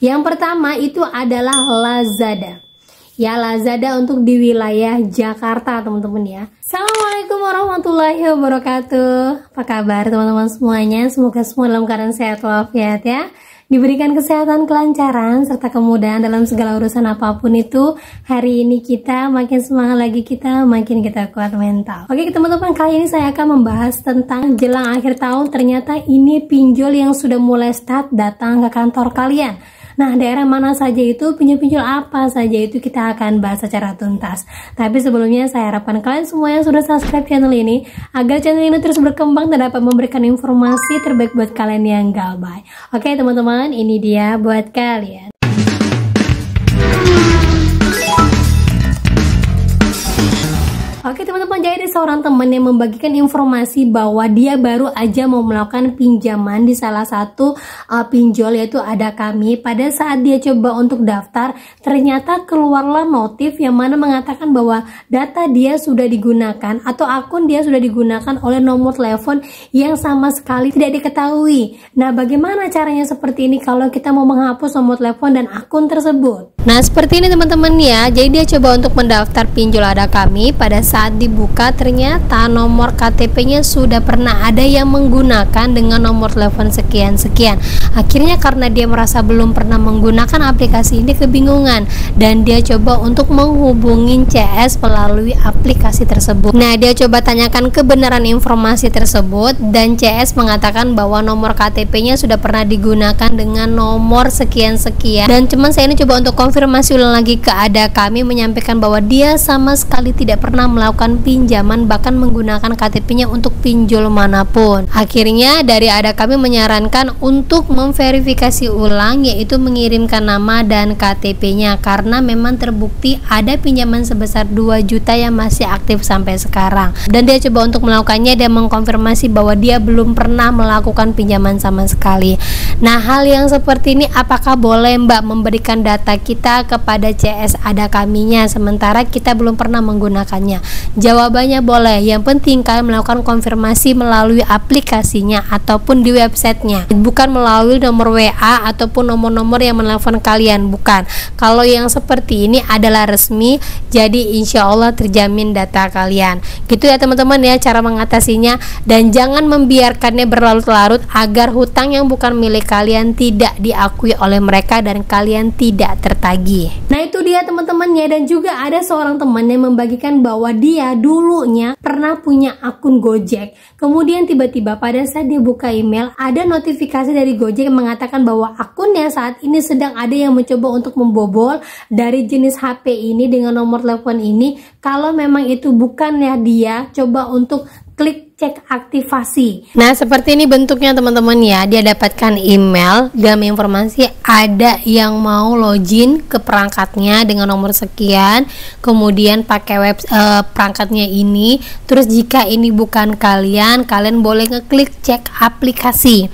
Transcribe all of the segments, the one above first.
Yang pertama itu adalah Lazada. Ya, Lazada untuk di wilayah Jakarta teman-teman ya. Assalamualaikum warahmatullahi wabarakatuh. Apa kabar teman-teman semuanya? Semoga semua dalam keadaan sehat walafiat ya. Diberikan kesehatan, kelancaran, serta kemudahan dalam segala urusan apapun itu. Hari ini kita makin semangat lagi, kita makin kita kuat mental. Oke teman-teman, kali ini saya akan membahas tentang jelang akhir tahun. Ternyata ini pinjol yang sudah mulai start datang ke kantor kalian. Nah, daerah mana saja itu, pinjol-pinjol apa saja itu kita akan bahas secara tuntas. Tapi sebelumnya saya harapkan kalian semua yang sudah subscribe channel ini agar channel ini terus berkembang dan dapat memberikan informasi terbaik buat kalian yang galbay. Oke teman-teman, ini dia buat kalian. Oke teman-teman, jadi seorang teman yang membagikan informasi bahwa dia baru aja mau melakukan pinjaman di salah satu pinjol yaitu Ada Kami. Pada saat dia coba untuk daftar, ternyata keluarlah notif yang mana mengatakan bahwa data dia sudah digunakan atau akun dia sudah digunakan oleh nomor telepon yang sama sekali tidak diketahui. Nah, bagaimana caranya seperti ini kalau kita mau menghapus nomor telepon dan akun tersebut? Nah, seperti ini teman-teman ya. Jadi dia coba untuk mendaftar pinjol Ada Kami. Pada saat dibuka ternyata nomor KTP-nya sudah pernah ada yang menggunakan dengan nomor telepon sekian-sekian. Akhirnya karena dia merasa belum pernah menggunakan aplikasi ini kebingungan dan dia coba untuk menghubungi CS melalui aplikasi tersebut. Nah, dia coba tanyakan kebenaran informasi tersebut dan CS mengatakan bahwa nomor KTP-nya sudah pernah digunakan dengan nomor sekian-sekian. Dan cuman saya ini coba untuk konfirmasi ulang lagi ke Ada Kami, menyampaikan bahwa dia sama sekali tidak pernah melakukan pinjaman bahkan menggunakan KTP-nya untuk pinjol manapun. Akhirnya dari Ada Kami menyarankan untuk memverifikasi ulang, yaitu mengirimkan nama dan KTP-nya karena memang terbukti ada pinjaman sebesar 2 juta yang masih aktif sampai sekarang. Dan dia coba untuk melakukannya dan mengkonfirmasi bahwa dia belum pernah melakukan pinjaman sama sekali. Nah, hal yang seperti ini apakah boleh Mbak memberikan data kita kepada CS Ada Kami-nya sementara kita belum pernah menggunakannya? Jawabannya boleh. Yang penting kalian melakukan konfirmasi melalui aplikasinya ataupun di websitenya, bukan melalui nomor WA ataupun nomor-nomor yang menelpon kalian, bukan. Kalau yang seperti ini adalah resmi, jadi insya Allah terjamin data kalian. Gitu ya teman-teman ya cara mengatasinya, dan jangan membiarkannya berlarut-larut agar hutang yang bukan milik kalian tidak diakui oleh mereka dan kalian tidak tertagih. Nah, itu dia teman-teman ya. Dan juga ada seorang teman yang membagikan bahwa dia dulunya pernah punya akun Gojek. Kemudian tiba-tiba pada saat dia buka email ada notifikasi dari Gojek yang mengatakan bahwa akunnya saat ini sedang ada yang mencoba untuk membobol dari jenis HP ini dengan nomor telepon ini. Kalau memang itu bukannya dia, coba untuk klik cek aktivasi. Nah, seperti ini bentuknya teman-teman ya. Dia dapatkan email dalam informasi ada yang mau login ke perangkatnya dengan nomor sekian, kemudian pakai perangkatnya ini. Terus jika ini bukan kalian boleh ngeklik cek aplikasi.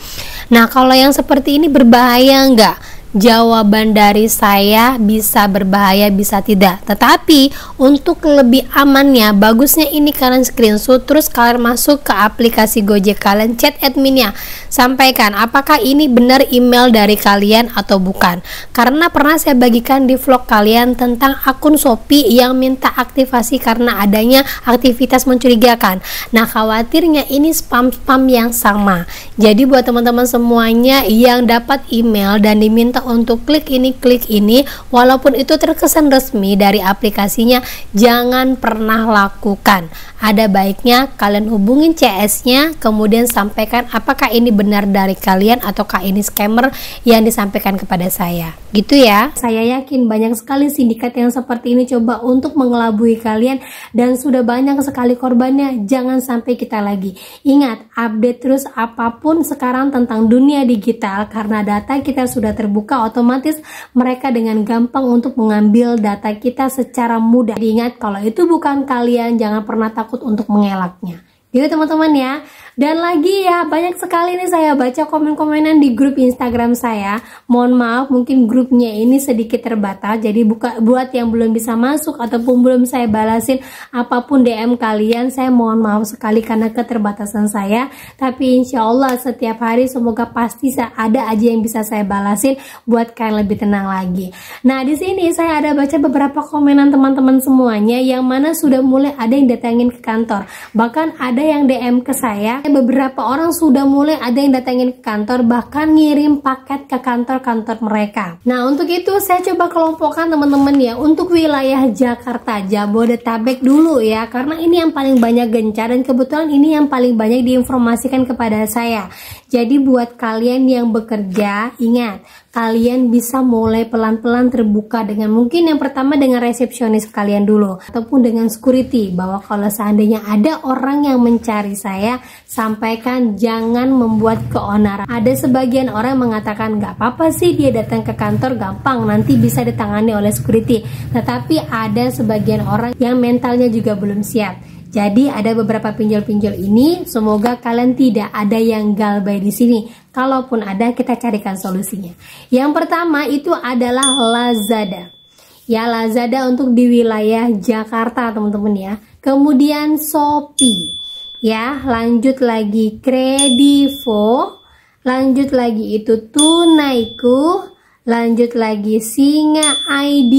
Nah, kalau yang seperti ini berbahaya enggak? Jawaban dari saya bisa berbahaya, bisa tidak. Tetapi untuk lebih amannya, bagusnya ini kalian screenshot terus kalian masuk ke aplikasi Gojek kalian, chat adminnya, sampaikan apakah ini benar email dari kalian atau bukan. Karena pernah saya bagikan di vlog kalian tentang akun Shopee yang minta aktivasi karena adanya aktivitas mencurigakan. Nah, khawatirnya ini spam-spam yang sama. Jadi buat teman-teman semuanya yang dapat email dan diminta untuk klik ini, walaupun itu terkesan resmi dari aplikasinya, jangan pernah lakukan. Ada baiknya kalian hubungin CS-nya, kemudian sampaikan apakah ini benar dari kalian ataukah ini scammer yang disampaikan kepada saya. Gitu ya. Saya yakin banyak sekali sindikat yang seperti ini coba untuk mengelabui kalian dan sudah banyak sekali korbannya. Jangan sampai kita lagi. Ingat, update terus apapun sekarang tentang dunia digital karena data kita sudah terbuka, otomatis mereka dengan gampang untuk mengambil data kita secara mudah. Jadi ingat, kalau itu bukan kalian, jangan pernah takut untuk mengelaknya. Gitu teman-teman ya. Dan lagi ya, banyak sekali nih saya baca komen-komenan di grup Instagram saya. Mohon maaf, mungkin grupnya ini sedikit terbatas, jadi buat yang belum bisa masuk ataupun belum saya balasin apapun DM kalian, saya mohon maaf sekali karena keterbatasan saya. Tapi insya Allah setiap hari semoga pasti ada aja yang bisa saya balasin buat kalian lebih tenang lagi. Nah, di sini saya ada baca beberapa komenan teman-teman semuanya yang mana sudah mulai ada yang datangin ke kantor. Bahkan ada yang DM ke saya, beberapa orang sudah mulai ada yang datangin ke kantor, bahkan ngirim paket ke kantor-kantor mereka. Nah, untuk itu saya coba kelompokkan teman-teman ya, untuk wilayah Jakarta, Jabodetabek dulu ya, karena ini yang paling banyak gencar dan kebetulan ini yang paling banyak diinformasikan kepada saya. Jadi buat kalian yang bekerja, ingat, kalian bisa mulai pelan-pelan terbuka dengan mungkin yang pertama dengan resepsionis kalian dulu, ataupun dengan security, bahwa kalau seandainya ada orang yang mencari saya, sampaikan jangan membuat keonaran. Ada sebagian orang mengatakan nggak apa-apa sih dia datang ke kantor, gampang nanti bisa ditangani oleh security. Tetapi ada sebagian orang yang mentalnya juga belum siap. Jadi ada beberapa pinjol-pinjol ini, semoga kalian tidak ada yang galbay di sini. Kalaupun ada, kita carikan solusinya. Yang pertama itu adalah Lazada. Ya, Lazada untuk di wilayah Jakarta teman-teman ya. Kemudian Shopee. Ya, lanjut lagi Kredivo. Lanjut lagi itu Tunaiku. Lanjut lagi Singa ID.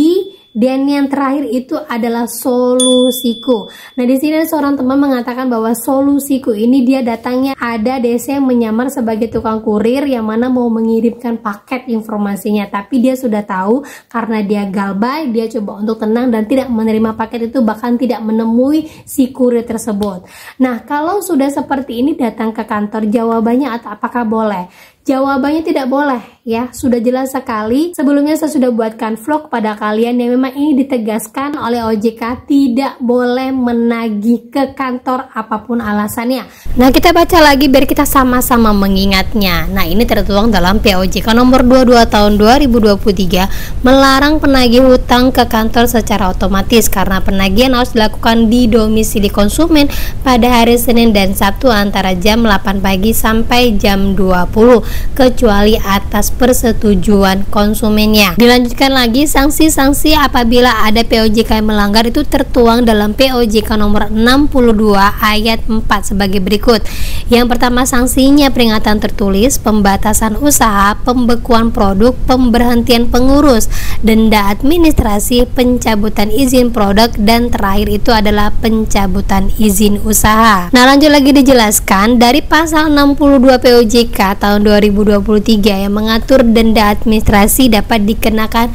Dan yang terakhir itu adalah Solusiku. Nah, di sini seorang teman mengatakan bahwa Solusiku ini dia datangnya ada DC yang menyamar sebagai tukang kurir yang mana mau mengirimkan paket informasinya, tapi dia sudah tahu karena dia galbay, dia coba untuk tenang dan tidak menerima paket itu, bahkan tidak menemui si kurir tersebut. Nah, kalau sudah seperti ini datang ke kantor, jawabannya apakah boleh? Jawabannya tidak boleh ya, sudah jelas sekali. Sebelumnya saya sudah buatkan vlog pada kalian yang memang ini ditegaskan oleh OJK tidak boleh menagih ke kantor apapun alasannya. Nah, kita baca lagi biar kita sama-sama mengingatnya. Nah, ini tertuang dalam POJK nomor 22 tahun 2023 melarang penagih hutang ke kantor secara otomatis karena penagihan harus dilakukan di domisili konsumen pada hari Senin dan Sabtu antara jam 8 pagi sampai jam 20 kecuali atas persetujuan konsumennya. Dilanjutkan lagi, sanksi-sanksi apabila ada POJK yang melanggar itu tertuang dalam POJK nomor 62 ayat 4 sebagai berikut. Yang pertama, sanksinya peringatan tertulis, pembatasan usaha, pembekuan produk, pemberhentian pengurus, denda administrasi, pencabutan izin produk, dan terakhir itu adalah pencabutan izin usaha. Nah, lanjut lagi dijelaskan dari pasal 62 POJK tahun 2023 yang mengatur denda administrasi dapat dikenakan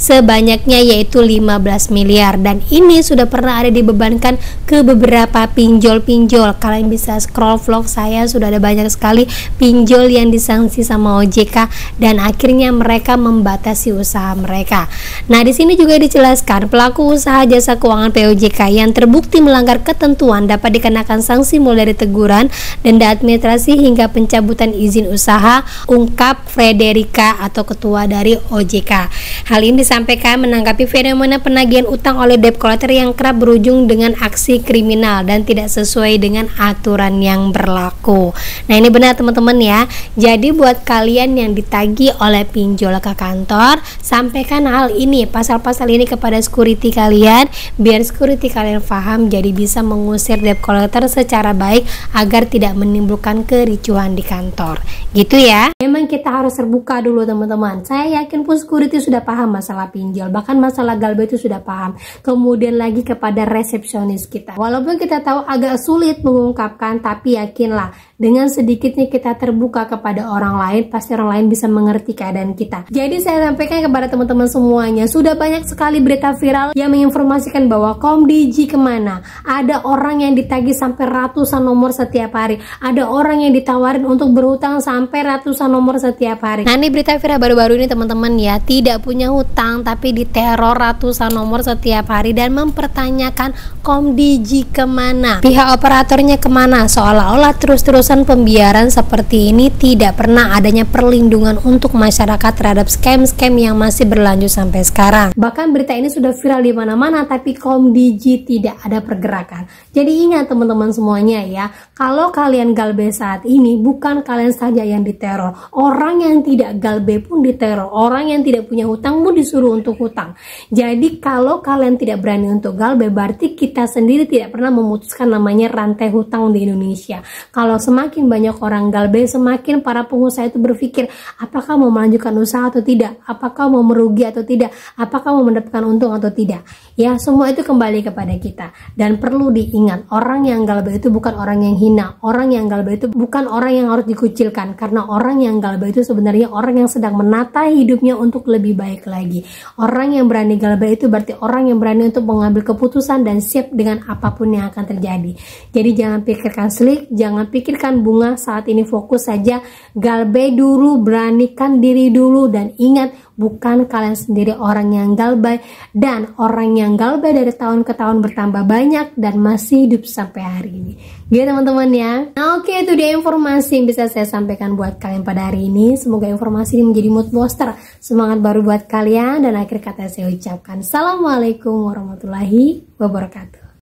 sebanyaknya yaitu 15 miliar, dan ini sudah pernah ada dibebankan ke beberapa pinjol-pinjol. Kalian bisa scroll vlog saya, sudah ada banyak sekali pinjol yang disanksi sama OJK dan akhirnya mereka membatasi usaha mereka. Nah, di sini juga dijelaskan pelaku usaha jasa keuangan POJK yang terbukti melanggar ketentuan dapat dikenakan sanksi mulai dari teguran, denda administrasi hingga pencabutan izin usaha, ungkap Frederika atau ketua dari OJK. Hal ini disampaikan menanggapi fenomena penagihan utang oleh debt collector yang kerap berujung dengan aksi kriminal dan tidak sesuai dengan aturan yang berlaku. Nah, ini benar teman-teman ya. Jadi buat kalian yang ditagih oleh pinjol ke kantor, sampaikan hal ini, pasal-pasal ini kepada security kalian biar security kalian paham, jadi bisa mengusir debt collector secara baik agar tidak menimbulkan kericuhan di kantor. Gitu ya. Memang kita harus terbuka dulu teman-teman. Saya yakin pun security sudah paham masalah pinjol, bahkan masalah galbay itu sudah paham. Kemudian lagi kepada resepsionis kita, walaupun kita tahu agak sulit mengungkapkan, tapi yakinlah dengan sedikitnya kita terbuka kepada orang lain, pasti orang lain bisa mengerti keadaan kita. Jadi saya sampaikan kepada teman-teman semuanya, sudah banyak sekali berita viral yang menginformasikan bahwa Komdiji kemana, ada orang yang ditagih sampai ratusan nomor setiap hari, ada orang yang ditawarin untuk berhutang sampai ratusan nomor setiap hari. Nah, ini berita viral baru-baru ini teman-teman ya, tidak punya hutang tapi diteror ratusan nomor setiap hari dan mempertanyakan Komdiji kemana, pihak operatornya kemana, seolah-olah terus-terusan keputusan pembiaran seperti ini tidak pernah adanya perlindungan untuk masyarakat terhadap scam-scam yang masih berlanjut sampai sekarang. Bahkan berita ini sudah viral di mana-mana, tapi kaum Digi tidak ada pergerakan. Jadi ingat teman-teman semuanya ya, kalau kalian galbe saat ini, bukan kalian saja yang diteror, orang yang tidak galbe pun diteror, orang yang tidak punya hutang pun disuruh untuk hutang. Jadi kalau kalian tidak berani untuk galbe, berarti kita sendiri tidak pernah memutuskan namanya rantai hutang di Indonesia. Kalau semakin banyak orang galbe, semakin para pengusaha itu berpikir apakah mau melanjutkan usaha atau tidak, apakah mau merugi atau tidak, apakah mau mendapatkan untung atau tidak. Ya, semua itu kembali kepada kita. Dan perlu diingat, orang yang galbe itu bukan orang yang hina, orang yang galbe itu bukan orang yang harus dikucilkan, karena orang yang galbe itu sebenarnya orang yang sedang menata hidupnya untuk lebih baik lagi. Orang yang berani galbe itu berarti orang yang berani untuk mengambil keputusan dan siap dengan apapun yang akan terjadi. Jadi jangan pikirkan slik, jangan pikirkan bunga, saat ini fokus saja galbe dulu, beranikan diri dulu, dan ingat bukan kalian sendiri orang yang galbay, dan orang yang galbay dari tahun ke tahun bertambah banyak dan masih hidup sampai hari ini. Gitu teman-teman ya. Nah oke, itu dia informasi yang bisa saya sampaikan buat kalian pada hari ini. Semoga informasi ini menjadi mood booster, semangat baru buat kalian, dan akhir kata saya ucapkan Assalamualaikum warahmatullahi wabarakatuh.